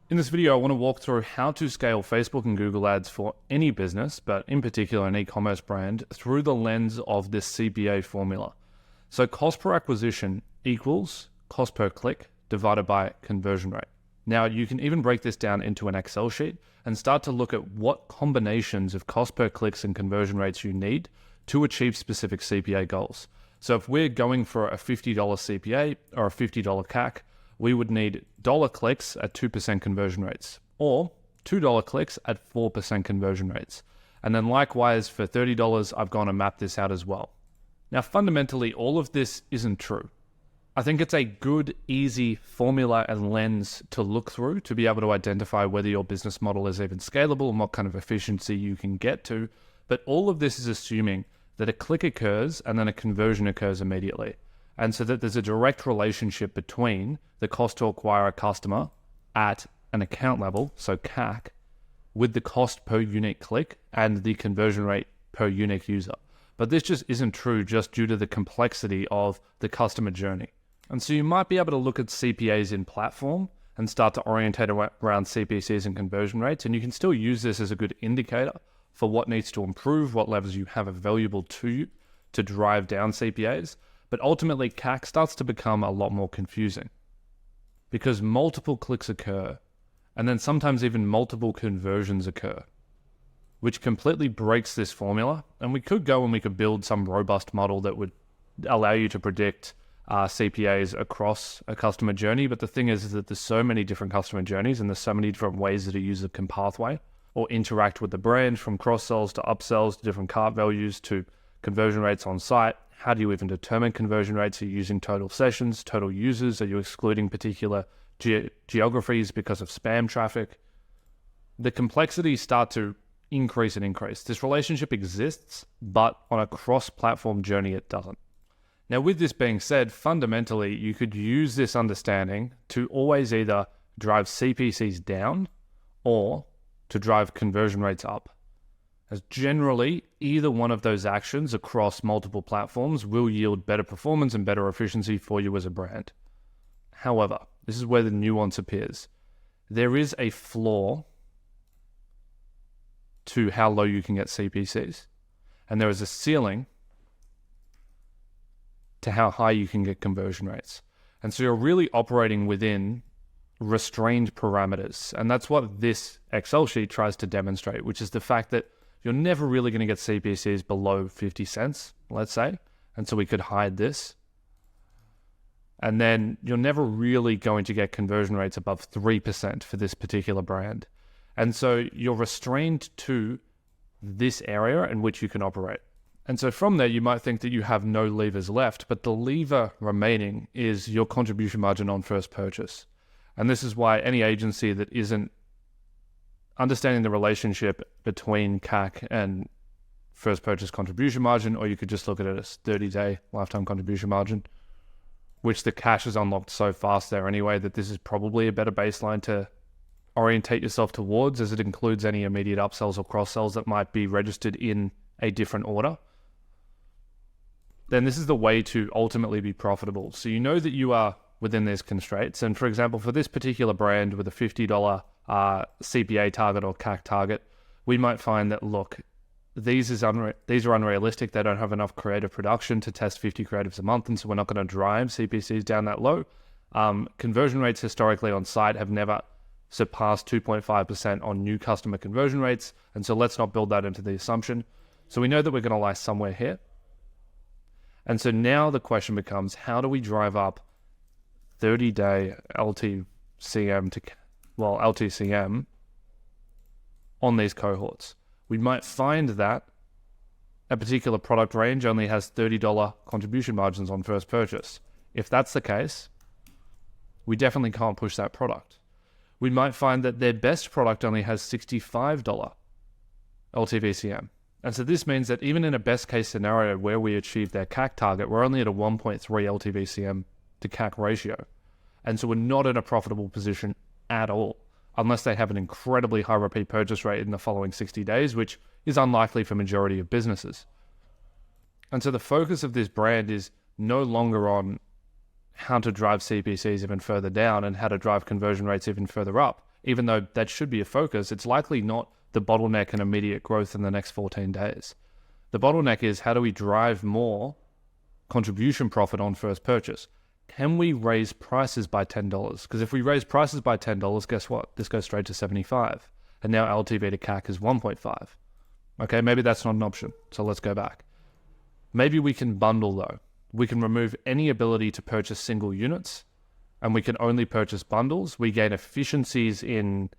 In this video, I want to walk through how to scale Facebook and Google ads for any business, but in particular an e-commerce brand, through the lens of this CPA formula. So cost per acquisition equals cost per click divided by conversion rate. Now you can even break this down into an Excel sheet and start to look at what combinations of cost per clicks and conversion rates you need to achieve specific CPA goals. So if we're going for a $50 CPA or a $50 CAC, we would need dollar clicks at 2% conversion rates or $2 clicks at 4% conversion rates. And then likewise for $30, I've gone and mapped this out as well. Now, fundamentally, all of this isn't true. I think it's a good, easy formula and lens to look through to be able to identify whether your business model is even scalable and what kind of efficiency you can get to. But all of this is assuming that a click occurs and then a conversion occurs immediately. And so that there's a direct relationship between the cost to acquire a customer at an account level, so CAC, with the cost per unique click and the conversion rate per unique user. But this just isn't true just due to the complexity of the customer journey. And so you might be able to look at CPAs in platform and start to orientate around CPCs and conversion rates. And you can still use this as a good indicator for what needs to improve, what levers you have available to you to drive down CPAs. But ultimately, CAC starts to become a lot more confusing because multiple clicks occur and then sometimes even multiple conversions occur, which completely breaks this formula. And we could go and we could build some robust model that would allow you to predict CPAs across a customer journey. But the thing is that there's so many different customer journeys and there's so many different ways that a user can pathway or interact with the brand, from cross-sells to upsells to different cart values to conversion rates on site. How do you even determine conversion rates? Are you using total sessions, total users? Are you excluding particular geographies because of spam traffic? The complexities start to increase and increase. This relationship exists, but on a cross-platform journey, it doesn't. Now, with this being said, fundamentally, you could use this understanding to always either drive CPCs down or to drive conversion rates up. As generally, either one of those actions across multiple platforms will yield better performance and better efficiency for you as a brand. However, this is where the nuance appears. There is a flaw to how low you can get CPCs, and there is a ceiling to how high you can get conversion rates. And so you're really operating within restrained parameters, and that's what this Excel sheet tries to demonstrate, which is the fact that you're never really going to get CPCs below 50 cents, let's say. And so we could hide this. And then you're never really going to get conversion rates above 3% for this particular brand. And so you're restrained to this area in which you can operate. And so from there, you might think that you have no levers left, but the lever remaining is your contribution margin on first purchase. And this is why any agency that isn't understanding the relationship between CAC and first purchase contribution margin, or you could just look at it as 30-day lifetime contribution margin, which the cash is unlocked so fast there anyway that this is probably a better baseline to orientate yourself towards, as it includes any immediate upsells or cross-sells that might be registered in a different order. Then this is the way to ultimately be profitable. So you know that you are within these constraints. And for example, for this particular brand with a $50 CPA target or CAC target, we might find that, look, these are unrealistic. They don't have enough creative production to test 50 creatives a month, and so we're not going to drive CPCs down that low. Conversion rates historically on site have never surpassed 2.5% on new customer conversion rates, and so let's not build that into the assumption. So we know that we're going to lie somewhere here. And so now the question becomes, how do we drive up 30-day LTCM on these cohorts? We might find that a particular product range only has $30 contribution margins on first purchase. If that's the case, we definitely can't push that product. We might find that their best product only has $65 LTVCM. And so this means that even in a best case scenario where we achieve their CAC target, we're only at a 1.3 LTVCM to CAC ratio. And so we're not in a profitable position at all, unless they have an incredibly high repeat purchase rate in the following 60 days, which is unlikely for majority of businesses. And so the focus of this brand is no longer on how to drive CPCs even further down and how to drive conversion rates even further up. even though that should be a focus, it's likely not the bottleneck and immediate growth in the next 14 days. The bottleneck is, how do we drive more contribution profit on first purchase? Can we raise prices by $10? Because if we raise prices by $10, guess what? This goes straight to 75. And now LTV to CAC is 1.5. Okay, maybe that's not an option. So let's go back. Maybe we can bundle though. We can remove any ability to purchase single units, and we can only purchase bundles. We gain efficiencies in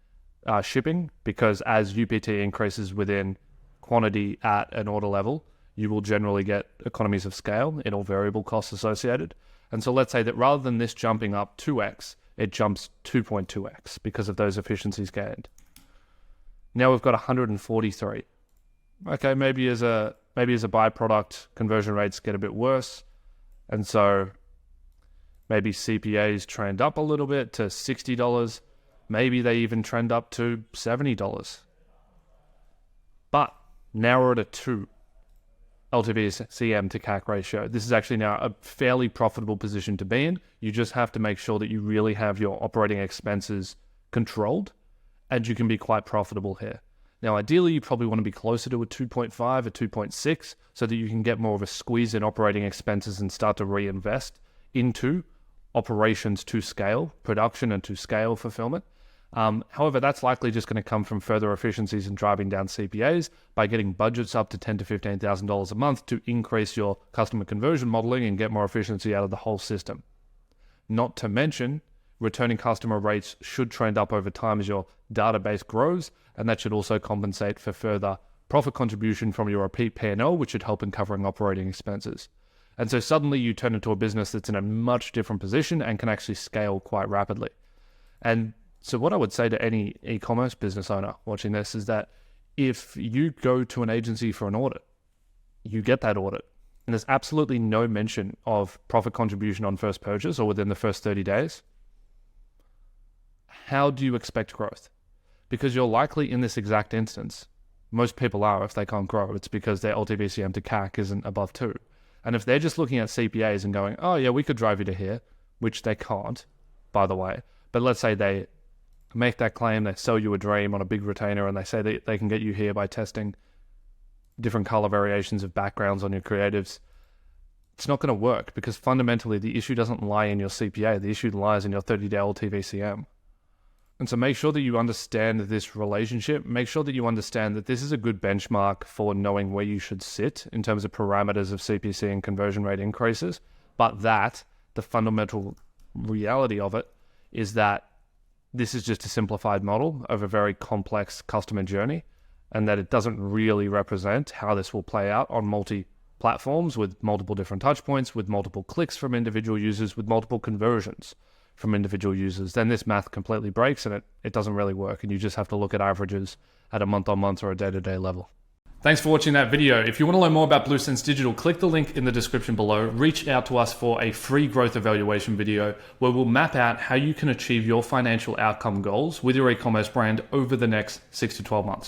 shipping, because as UPT increases within quantity at an order level, you will generally get economies of scale in all variable costs associated. And so let's say that rather than this jumping up 2x, it jumps 2.2x because of those efficiencies gained. Now we've got 143. Okay, maybe as a byproduct, conversion rates get a bit worse. And so maybe CPAs trend up a little bit to $60. Maybe they even trend up to $70. But now we're at a 2 LTV/CM to CAC ratio. This is actually now a fairly profitable position to be in. You just have to make sure that you really have your operating expenses controlled, and you can be quite profitable here. Now, ideally, you probably want to be closer to a 2.5, a 2.6, so that you can get more of a squeeze in operating expenses and start to reinvest into operations to scale, production and to scale fulfillment. However, that's likely just going to come from further efficiencies in driving down CPAs by getting budgets up to $10,000 to $15,000 a month to increase your customer conversion modeling and get more efficiency out of the whole system. Not to mention, returning customer rates should trend up over time as your database grows, and that should also compensate for further profit contribution from your repeat P&L, which should help in covering operating expenses. And so suddenly you turn into a business that's in a much different position and can actually scale quite rapidly. And so what I would say to any e-commerce business owner watching this is that if you go to an agency for an audit, you get that audit, and there's absolutely no mention of profit contribution on first purchase or within the first 30 days, how do you expect growth? Because you're likely in this exact instance, most people are, if they can't grow, it's because their LTV/CM to CAC isn't above 2. And if they're just looking at CPAs and going, oh yeah, we could drive you to here, which they can't, by the way, but let's say they make that claim, they sell you a dream on a big retainer, and they say that they can get you here by testing different color variations of backgrounds on your creatives. It's not going to work, because fundamentally the issue doesn't lie in your CPA. The issue lies in your 30-day LTV/CM. And so make sure that you understand this relationship. Make sure that you understand that this is a good benchmark for knowing where you should sit in terms of parameters of CPC and conversion rate increases. But that the fundamental reality of it is that this is just a simplified model of a very complex customer journey, and that it doesn't really represent how this will play out on multi-platforms with multiple different touch points, with multiple clicks from individual users, with multiple conversions from individual users. Then this math completely breaks and it doesn't really work, and you just have to look at averages at a month-on-month or a day-to-day level. Thanks for watching that video. If you want to learn more about BlueSense Digital, click the link in the description below. Reach out to us for a free growth evaluation video where we'll map out how you can achieve your financial outcome goals with your e-commerce brand over the next 6 to 12 months.